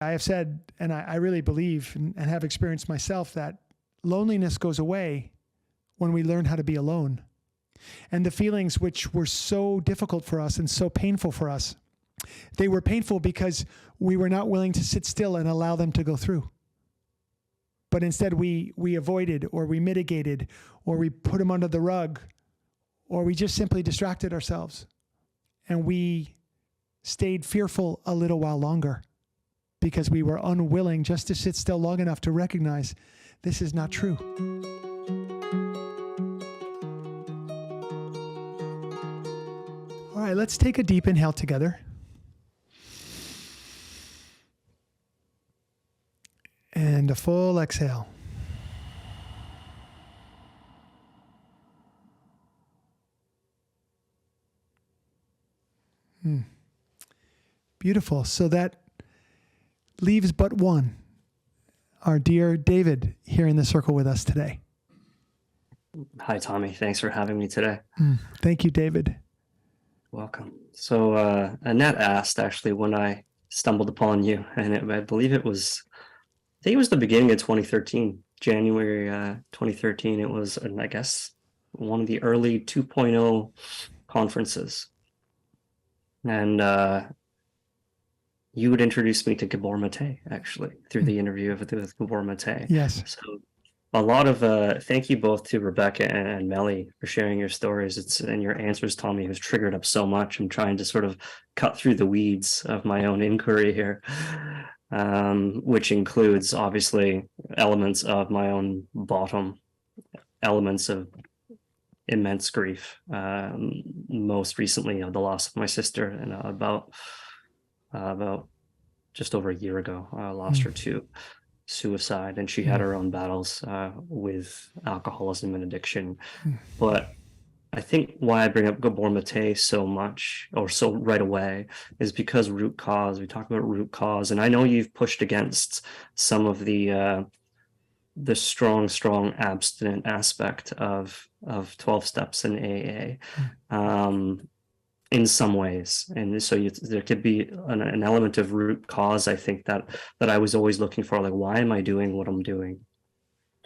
I have said, and I really believe and have experienced myself, that loneliness goes away when we learn how to be alone. And the feelings which were so difficult for us and so painful for us, they were painful because we were not willing to sit still and allow them to go through. But instead we avoided, or we mitigated, or we put them under the rug, or we just simply distracted ourselves. And we stayed fearful a little while longer because we were unwilling just to sit still long enough to recognize this is not true. All right, let's take a deep inhale together. And a full exhale. Beautiful. So that leaves but one, our dear David, here in the circle with us today. Hi, Tommy. Thanks for having me today. Thank you, David. Welcome. So Annette asked, actually, when I stumbled upon you, and I think it was the beginning of 2013, January 2013. It was, I guess, one of the early 2.0 conferences. And you would introduce me to Gabor Mate, actually, through the interview with Gabor Mate. Yes. So a lot of thank you both to Rebecca and Melly for sharing your stories. And your answers, Tommy, has triggered up so much. I'm trying to sort of cut through the weeds of my own inquiry here, which includes obviously elements of my own bottom, elements of immense grief. Most recently, the loss of my sister, and about just over a year ago, I lost her to suicide, and she had her own battles with alcoholism and addiction. But I think why I bring up Gabor Mate so much, or so right away, is because root cause. We talk about root cause, and I know you've pushed against some of the strong abstinent aspect of 12 steps in AA. In some ways, and so there could be an element of root cause, I think, that I was always looking for, like, why am I doing what I'm doing?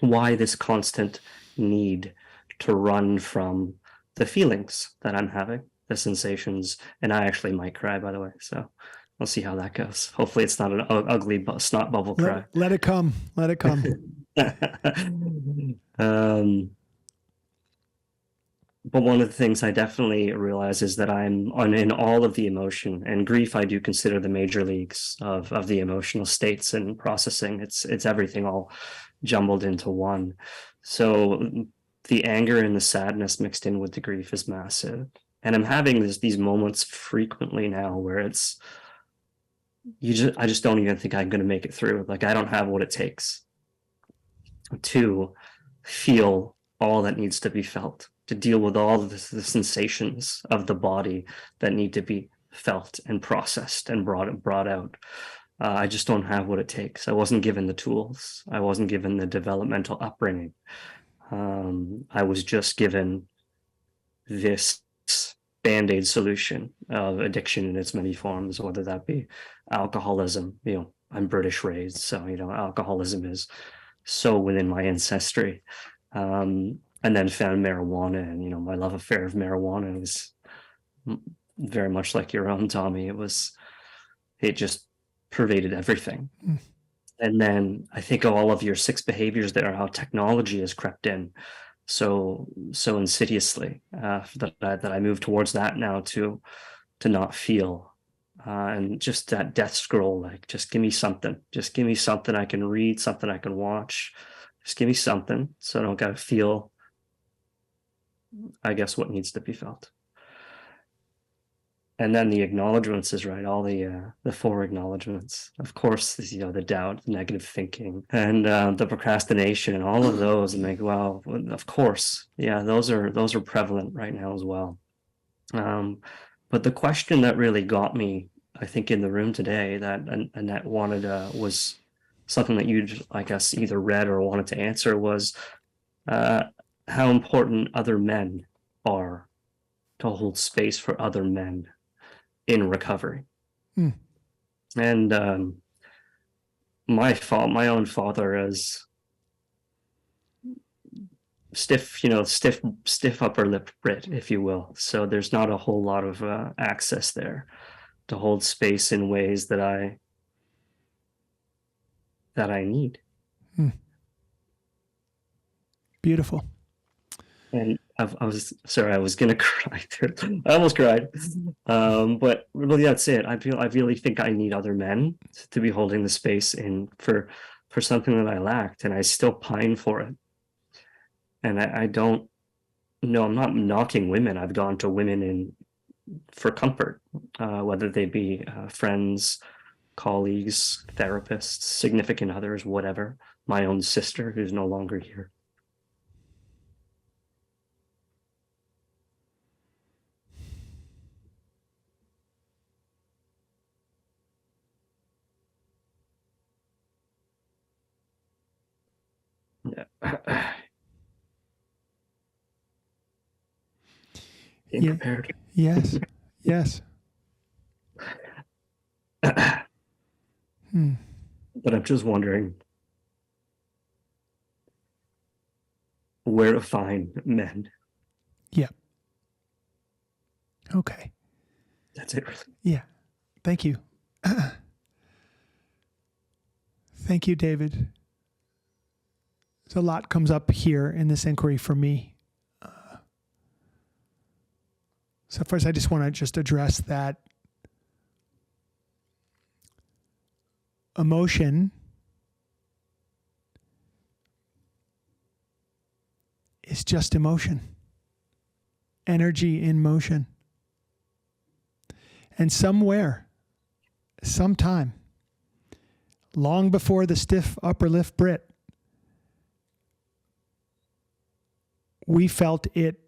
Why this constant need to run from the feelings that I'm having, the sensations? And I actually might cry, by the way, so we'll see how that goes. Hopefully it's not an ugly snot bubble cry. Let it come. Let it come. But one of the things I definitely realize is that I'm in all of the emotion, and grief I do consider the major leagues of the emotional states and processing. It's everything all jumbled into one. So the anger and the sadness mixed in with the grief is massive. And I'm having these moments frequently now where it's, I just don't even think I'm going to make it through. Like, I don't have what it takes to feel all that needs to be felt, to deal with all of the sensations of the body that need to be felt and processed and brought out. I just don't have what it takes. I wasn't given the tools. I wasn't given the developmental upbringing. I was just given this Band-Aid solution of addiction in its many forms, whether that be alcoholism. I'm British raised, so alcoholism is so within my ancestry. And then found marijuana, and my love affair of marijuana was very much like your own, Tommy. It just pervaded everything. And then I think of all of your 6 behaviors there, how technology has crept in so insidiously, that I move towards that now, to not feel, and just that death scroll, like, just give me something I can read, something I can watch, just give me something, so I don't gotta feel, I guess, what needs to be felt. And then the acknowledgements is right, all the 4 acknowledgements. Of course, the doubt, the negative thinking, and the procrastination, and all of those. And like, well, of course, yeah, those are prevalent right now as well. But the question that really got me, I think, in the room today, that Annette wanted, was something that you, I guess, either read or wanted to answer, was how important other men are, to hold space for other men in recovery. And my own father as stiff upper lip Brit, if you will. So there's not a whole lot of access there to hold space in ways that I need. Beautiful. And I was sorry, I was gonna cry there. I almost cried. But really that's it. I really think I need other men to be holding the space in for something that I lacked, and I still pine for it. And I don't know, I'm not knocking women. I've gone to women for comfort, whether they be friends, colleagues, therapists, significant others, whatever. My own sister, who's no longer here. Yeah. Being prepared. Yes. Yes. But I'm just wondering where to find men. Yeah. Okay. That's it, really. Yeah. Thank you. Thank you, David. So a lot comes up here in this inquiry for me. So first, I just want to just address that emotion is just emotion, energy in motion. And somewhere, sometime, long before the stiff upper lip Brit, we felt it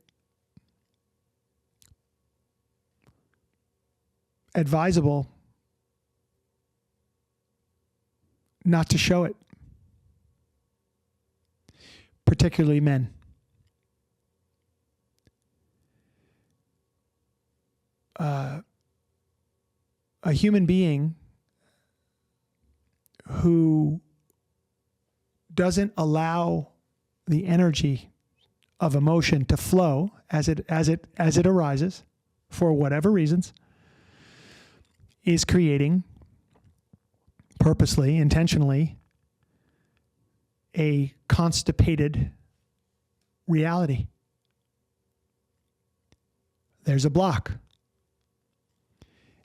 advisable not to show it, particularly men. A human being who doesn't allow the energy of emotion to flow as it arises for whatever reasons is creating purposely, intentionally, a constipated reality. There's a block.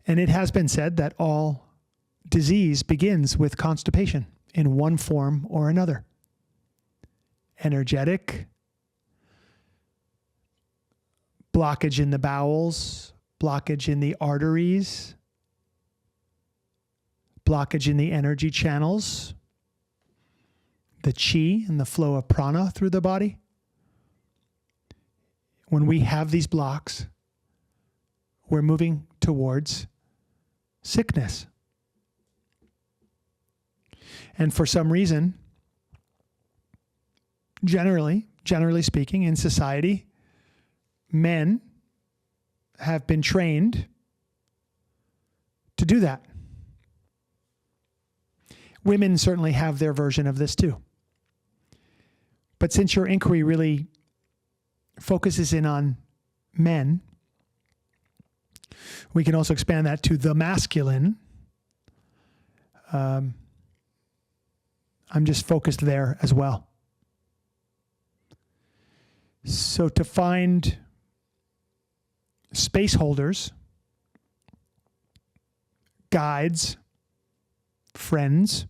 And it has been said that all disease begins with constipation in one form or another. Energetic, blockage in the bowels, blockage in the arteries, blockage in the energy channels, the chi and the flow of prana through the body. When we have these blocks, we're moving towards sickness. And for some reason, generally speaking, in society, men have been trained to do that. Women certainly have their version of this too. But since your inquiry really focuses in on men, we can also expand that to the masculine. I'm just focused there as well. So to find space holders, guides, friends,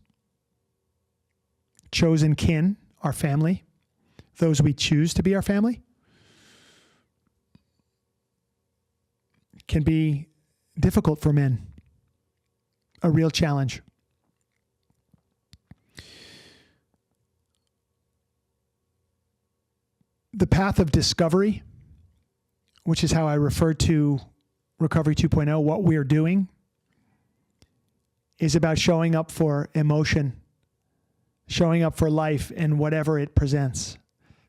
chosen kin, our family, those we choose to be our family, can be difficult for men, a real challenge. The path of discovery, which is how I refer to Recovery 2.0, what we're doing, is about showing up for emotion, showing up for life in whatever it presents,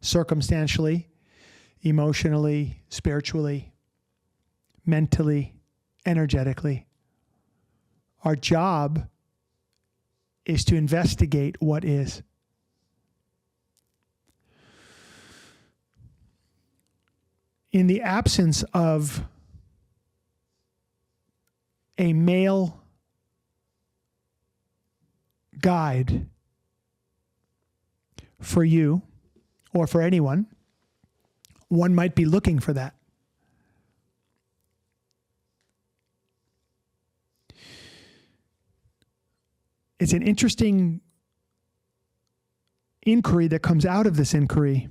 circumstantially, emotionally, spiritually, mentally, energetically. Our job is to investigate what is. In the absence of a male guide for you or for anyone, one might be looking for that. It's an interesting inquiry that comes out of this inquiry.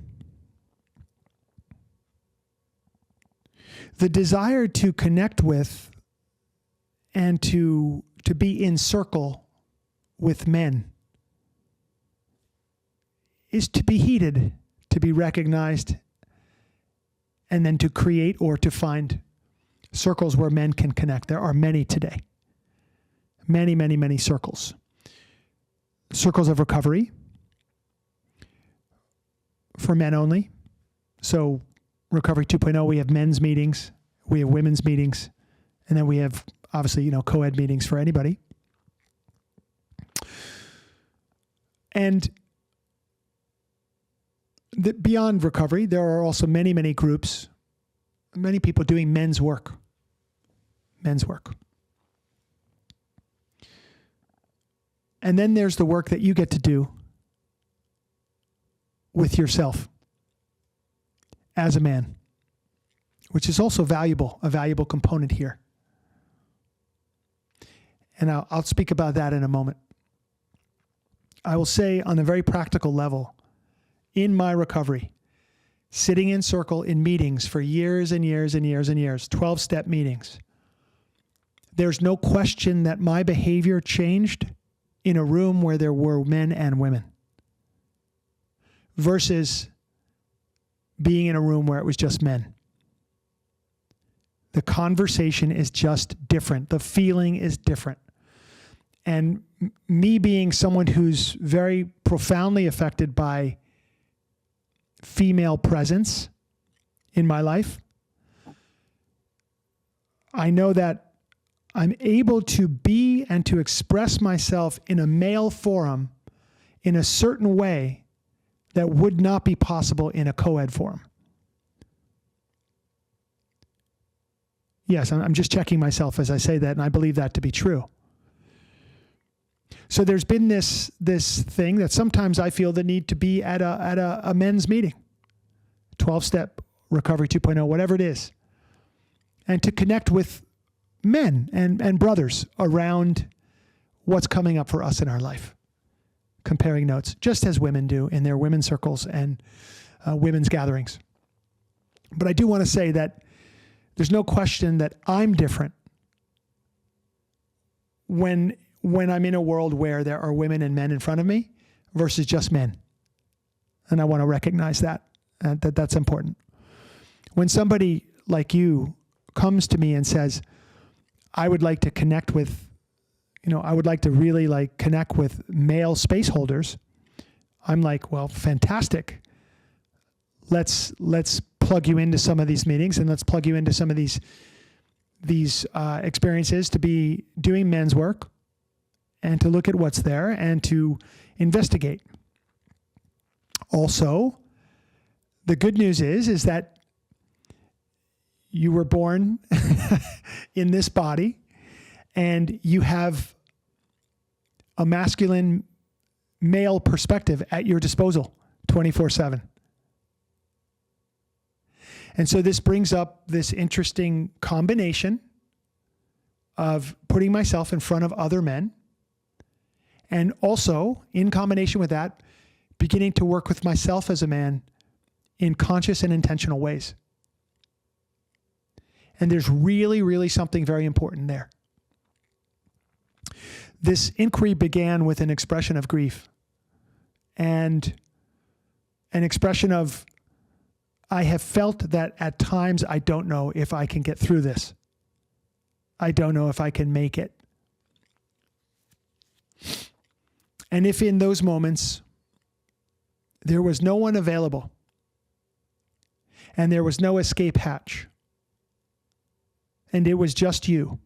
The desire to connect with and to be in circle with men is to be heeded, to be recognized, and then to create or to find circles where men can connect. There are many today. Many, many, many circles. Circles of recovery for men only. So Recovery 2.0, we have men's meetings, we have women's meetings, and then we have obviously, co-ed meetings for anybody. And beyond recovery, there are also many, many groups, many people doing men's work. Men's work. And then there's the work that you get to do with yourself as a man, which is also valuable, a valuable component here. And I'll speak about that in a moment. I will say on a very practical level, in my recovery, sitting in circle in meetings for years and years and years and years, 12-step meetings, there's no question that my behavior changed in a room where there were men and women versus being in a room where it was just men. The conversation is just different. The feeling is different. And me being someone who's very profoundly affected by female presence in my life, I know that I'm able to be and to express myself in a male forum in a certain way that would not be possible in a co-ed forum. Yes, I'm just checking myself as I say that, and I believe that to be true. So there's been this thing that sometimes I feel the need to be at a men's meeting, 12-step Recovery 2.0, whatever it is, and to connect with men and brothers around what's coming up for us in our life. Comparing notes, just as women do in their women's circles and women's gatherings. But I do want to say that there's no question that I'm different when I'm in a world where there are women and men in front of me versus just men. And I want to recognize that's important. When somebody like you comes to me and says, I would like to connect with, I would like to really connect with male space holders, I'm like, well, fantastic. Let's plug you into some of these meetings and let's plug you into some of these experiences to be doing men's work and to look at what's there and to investigate. Also, the good news is that you were born in this body and you have a masculine male perspective at your disposal 24/7. And so this brings up this interesting combination of putting myself in front of other men and also, in combination with that, beginning to work with myself as a man in conscious and intentional ways. And there's really, really something very important there. This inquiry began with an expression of grief and an expression of, I have felt that at times I don't know if I can get through this. I don't know if I can make it. And if in those moments there was no one available and there was no escape hatch and it was just you,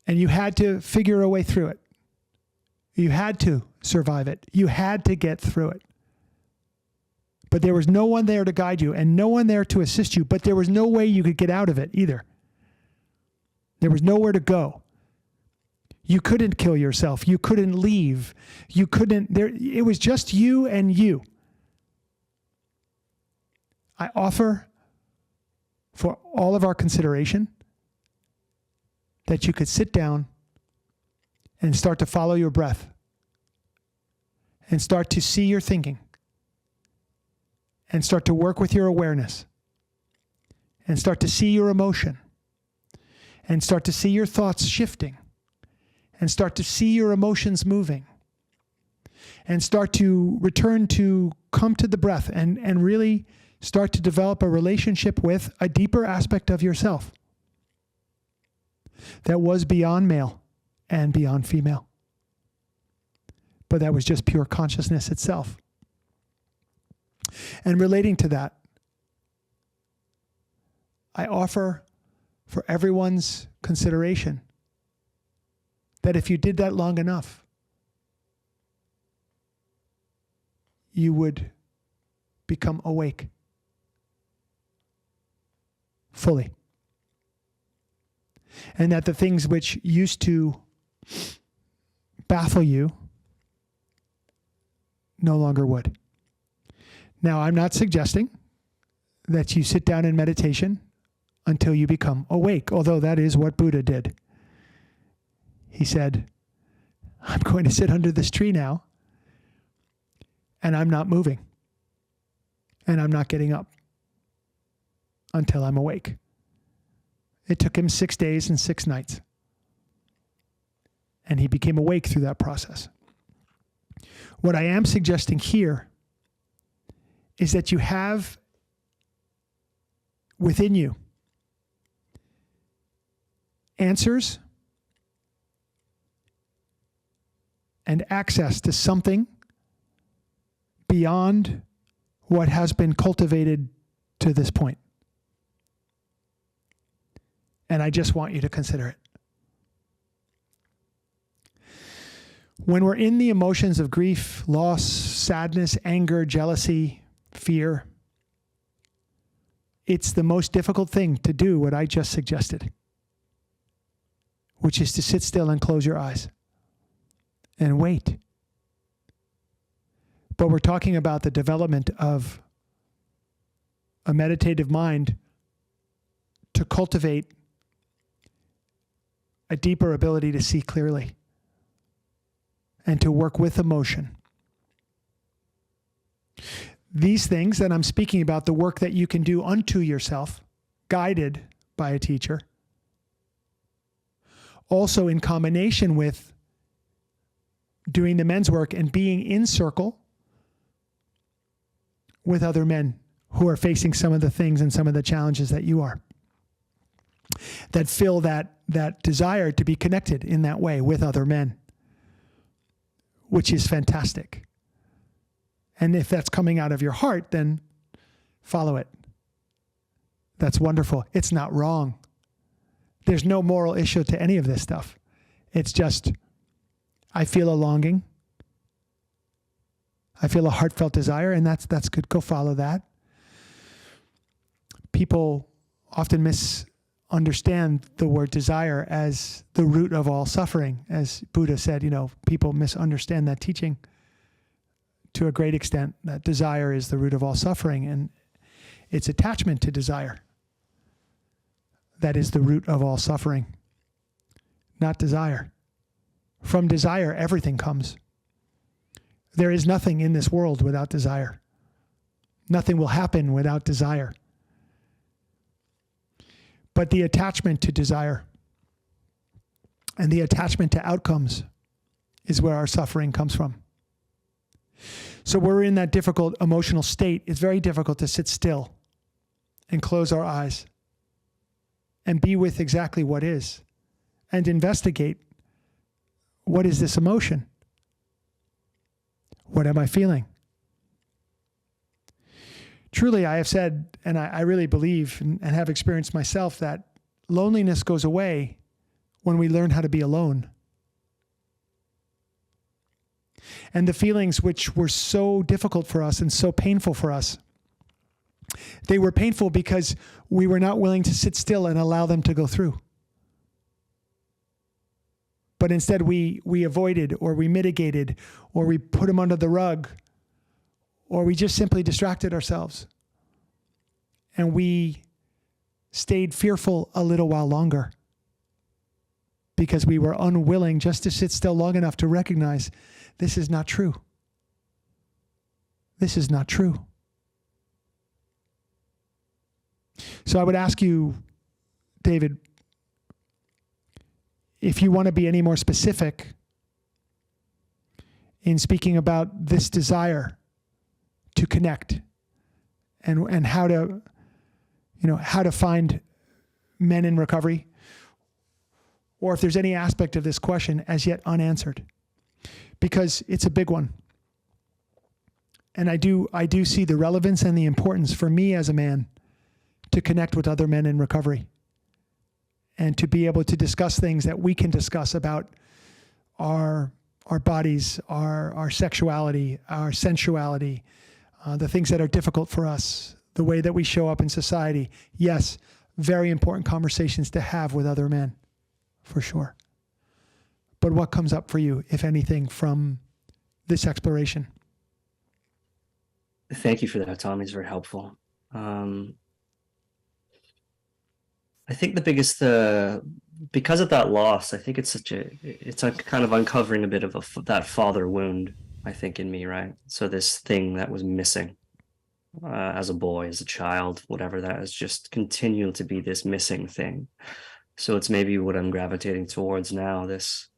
And you had to figure a way through it. You had to survive it. You had to get through it. But there was no one there to guide you and no one there to assist you, but there was no way you could get out of it either. There was nowhere to go. You couldn't kill yourself. You couldn't leave. You couldn't, it was just you and you. I offer for all of our consideration that you could sit down and start to follow your breath and start to see your thinking and start to work with your awareness and start to see your emotion and start to see your thoughts shifting and start to see your emotions moving and start to return to come to the breath and really start to develop a relationship with a deeper aspect of yourself that was beyond male and beyond female. But that was just pure consciousness itself. And relating to that, I offer for everyone's consideration that if you did that long enough, you would become awake fully. And that the things which used to baffle you no longer would. Now, I'm not suggesting that you sit down in meditation until you become awake, although that is what Buddha did. He said, I'm going to sit under this tree now, and I'm not moving, and I'm not getting up until I'm awake. It took him 6 days and 6 nights. And he became awake through that process. What I am suggesting here is that you have within you answers and access to something beyond what has been cultivated to this point. And I just want you to consider it. When we're in the emotions of grief, loss, sadness, anger, jealousy, fear, it's the most difficult thing to do what I just suggested, which is to sit still and close your eyes and wait. But we're talking about the development of a meditative mind to cultivate a deeper ability to see clearly and to work with emotion. These things that I'm speaking about, the work that you can do unto yourself, guided by a teacher, also in combination with doing the men's work and being in circle with other men who are facing some of the things and some of the challenges that you are, that fill that desire to be connected in that way with other men, which is fantastic. And if that's coming out of your heart, then follow it. That's wonderful. It's not wrong. There's no moral issue to any of this stuff. It's just, I feel a longing. I feel a heartfelt desire, and that's good. Go follow that. People often misunderstand the word desire as the root of all suffering. As Buddha said, people misunderstand that teaching to a great extent, that desire is the root of all suffering, and it's attachment to desire that is the root of all suffering, not desire. From desire, everything comes. There is nothing in this world without desire. Nothing will happen without desire. But the attachment to desire and the attachment to outcomes is where our suffering comes from. So we're in that difficult emotional state. It's very difficult to sit still and close our eyes and be with exactly what is and investigate, what is this emotion? What am I feeling? Truly, I have said, and I really believe and have experienced myself, that loneliness goes away when we learn how to be alone. And the feelings which were so difficult for us and so painful for us, they were painful because we were not willing to sit still and allow them to go through. But instead we avoided, or we mitigated, or we put them under the rug, or we just simply distracted ourselves. And we stayed fearful a little while longer because we were unwilling just to sit still long enough to recognize this is not true. This is not true. So I would ask you, David, if you want to be any more specific in speaking about this desire to connect and how to, how to find men in recovery, or if there's any aspect of this question as yet unanswered, because it's a big one. And I do see the relevance and the importance for me as a man to connect with other men in recovery and to be able to discuss things that we can discuss about our bodies, our sexuality, our sensuality, the things that are difficult for us, the way that we show up in society. Yes, very important conversations to have with other men, for sure. But what comes up for you, if anything, from this exploration? Thank you for that, Tommy. It's very helpful. I think the biggest, because of that loss, I think it's a kind of uncovering a bit of that father wound, I think, in me, right? So this thing that was missing as a boy, as a child, whatever, that is just continuing to be this missing thing. So it's maybe what I'm gravitating towards now, this,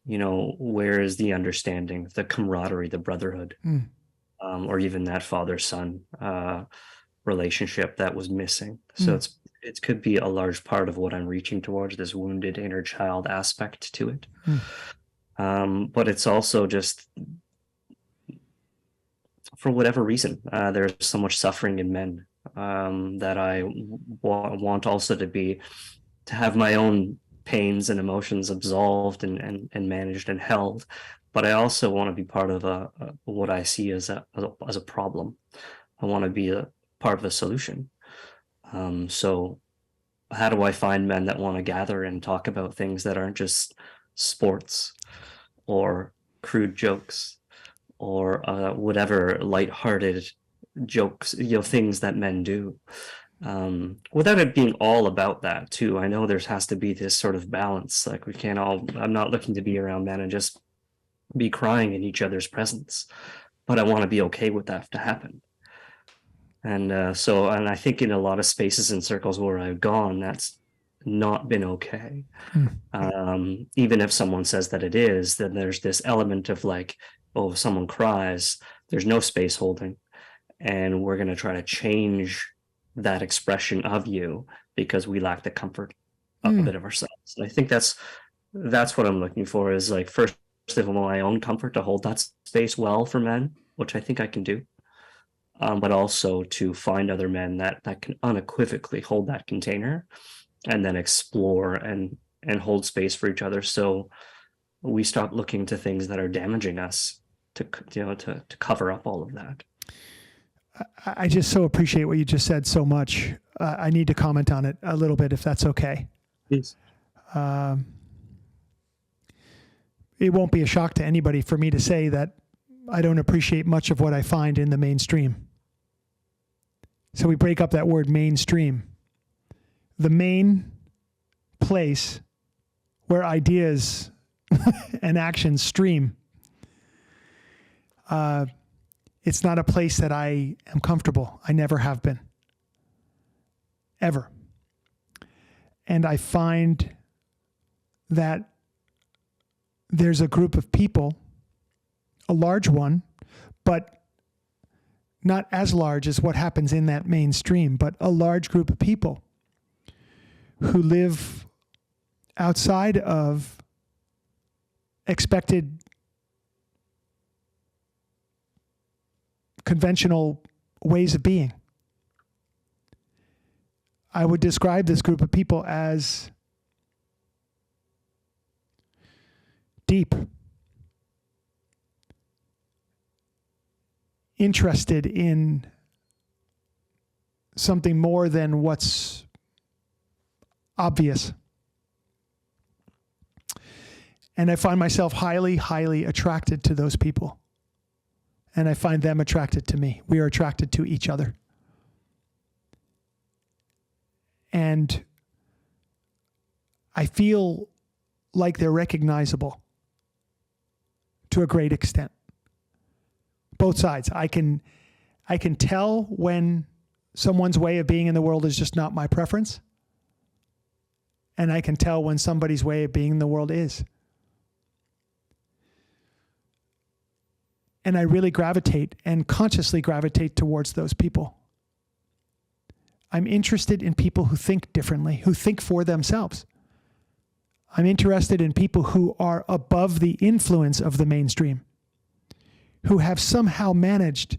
where is the understanding, the camaraderie, the brotherhood, or even that father-son relationship that was missing. So it could be a large part of what I'm reaching towards, this wounded inner child aspect to it. But it's also just, for whatever reason, there's so much suffering in men that I want also to have my own pains and emotions absolved and managed and held. But I also want to be part of what I see as a problem. I want to be a part of the solution. So how do I find men that want to gather and talk about things that aren't just sports or crude jokes or whatever lighthearted jokes, things that men do, without it being all about that too. I know there has to be this sort of balance. Like I'm not looking to be around men and just be crying in each other's presence, but I want to be okay with that to happen. And and I think in a lot of spaces and circles where I've gone, that's not been okay. Even if someone says that it is, then there's this element of like, oh, if someone cries, there's no space holding. And we're going to try to change that expression of you because we lack the comfort of a bit of ourselves. And I think that's what I'm looking for, is like, first of all, my own comfort to hold that space well for men, which I think I can do. But also to find other men that can unequivocally hold that container and then explore and hold space for each other. So we stop looking to things that are damaging us to cover up all of that. I just so appreciate what you just said so much. I need to comment on it a little bit, if that's okay. Please. It won't be a shock to anybody for me to say that I don't appreciate much of what I find in the mainstream. So we break up that word mainstream. The main place where ideas and actions stream. It's not a place that I am comfortable. I never have been. Ever. And I find that there's a group of people, a large one, but not as large as what happens in that mainstream, but a large group of people who live outside of expected conventional ways of being. I would describe this group of people as deep, interested in something more than what's obvious. And I find myself highly, highly attracted to those people. And I find them attracted to me. We are attracted to each other. And I feel like they're recognizable to a great extent. Both sides. I can tell when someone's way of being in the world is just not my preference. And I can tell when somebody's way of being in the world is. And I really gravitate and consciously gravitate towards those people. I'm interested in people who think differently, who think for themselves. I'm interested in people who are above the influence of the mainstream, who have somehow managed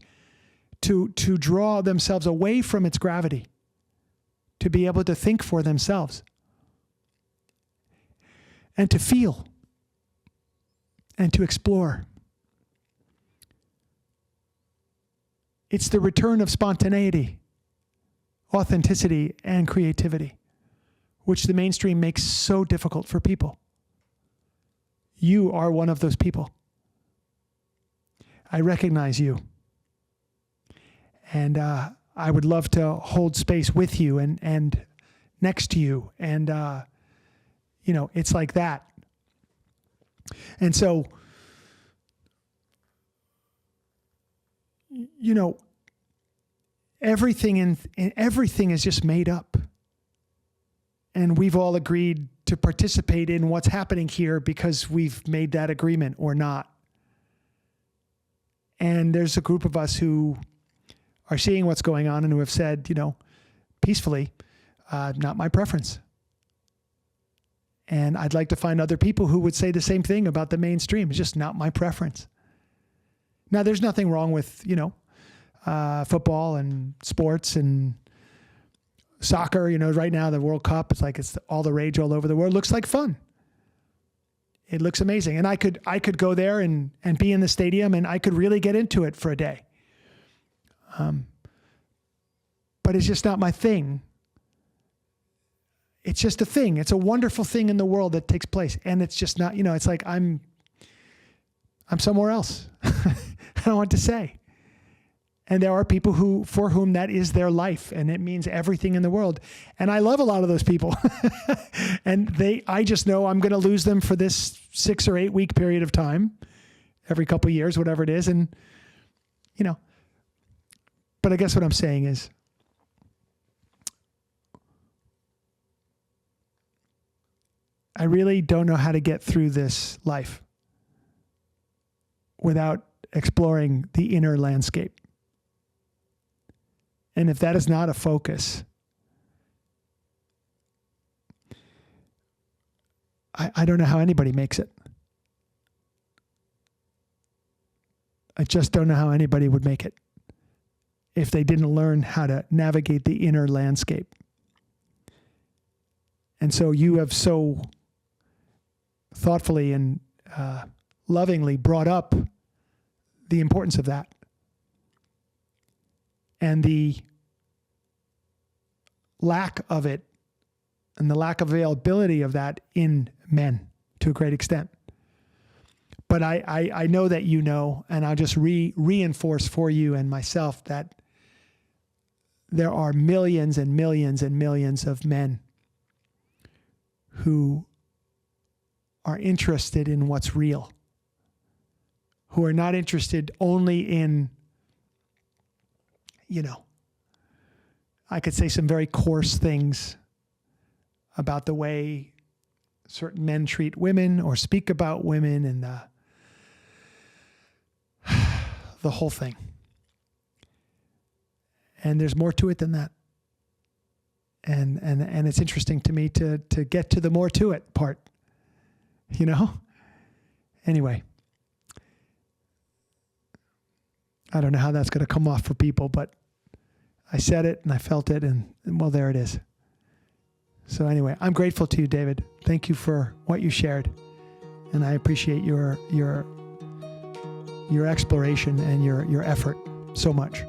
to draw themselves away from its gravity, to be able to think for themselves, and to feel, and to explore. It's the return of spontaneity, authenticity, and creativity, which the mainstream makes so difficult for people. You are one of those people. I recognize you. And I would love to hold space with you and next to you. And, it's like that. And so, everything everything is just made up. And we've all agreed to participate in what's happening here because we've made that agreement or not. And there's a group of us who are seeing what's going on and who have said, peacefully, not my preference. And I'd like to find other people who would say the same thing about the mainstream. It's just not my preference. Now, there's nothing wrong with, football and sports and soccer. Right now, the World Cup, it's all the rage all over the world. It looks like fun. It looks amazing. And I could go there and be in the stadium and I could really get into it for a day. But it's just not my thing. It's just a thing. It's a wonderful thing in the world that takes place. And it's just not, it's like I'm somewhere else. I don't know what to say. And there are people for whom that is their life and it means everything in the world. And I love a lot of those people. And I just know I'm going to lose them for this 6 or 8 week period of time, every couple of years, whatever it is. And, but I guess what I'm saying is, I really don't know how to get through this life without exploring the inner landscape. And if that is not a focus, I don't know how anybody makes it. I just don't know how anybody would make it if they didn't learn how to navigate the inner landscape. And so you have so thoughtfully and lovingly brought up the importance of that and the lack of it and the lack of availability of that in men to a great extent. But I know that and I'll just reinforce for you and myself that there are millions and millions and millions of men who are interested in what's real, who are not interested only in, I could say some very coarse things about the way certain men treat women or speak about women and the whole thing. And there's more to it than that. And it's interesting to me to get to the more to it part. Anyway, I don't know how that's going to come off for people, but I said it and I felt it and well, there it is. So anyway, I'm grateful to you, David. Thank you for what you shared. And I appreciate your exploration and your effort so much.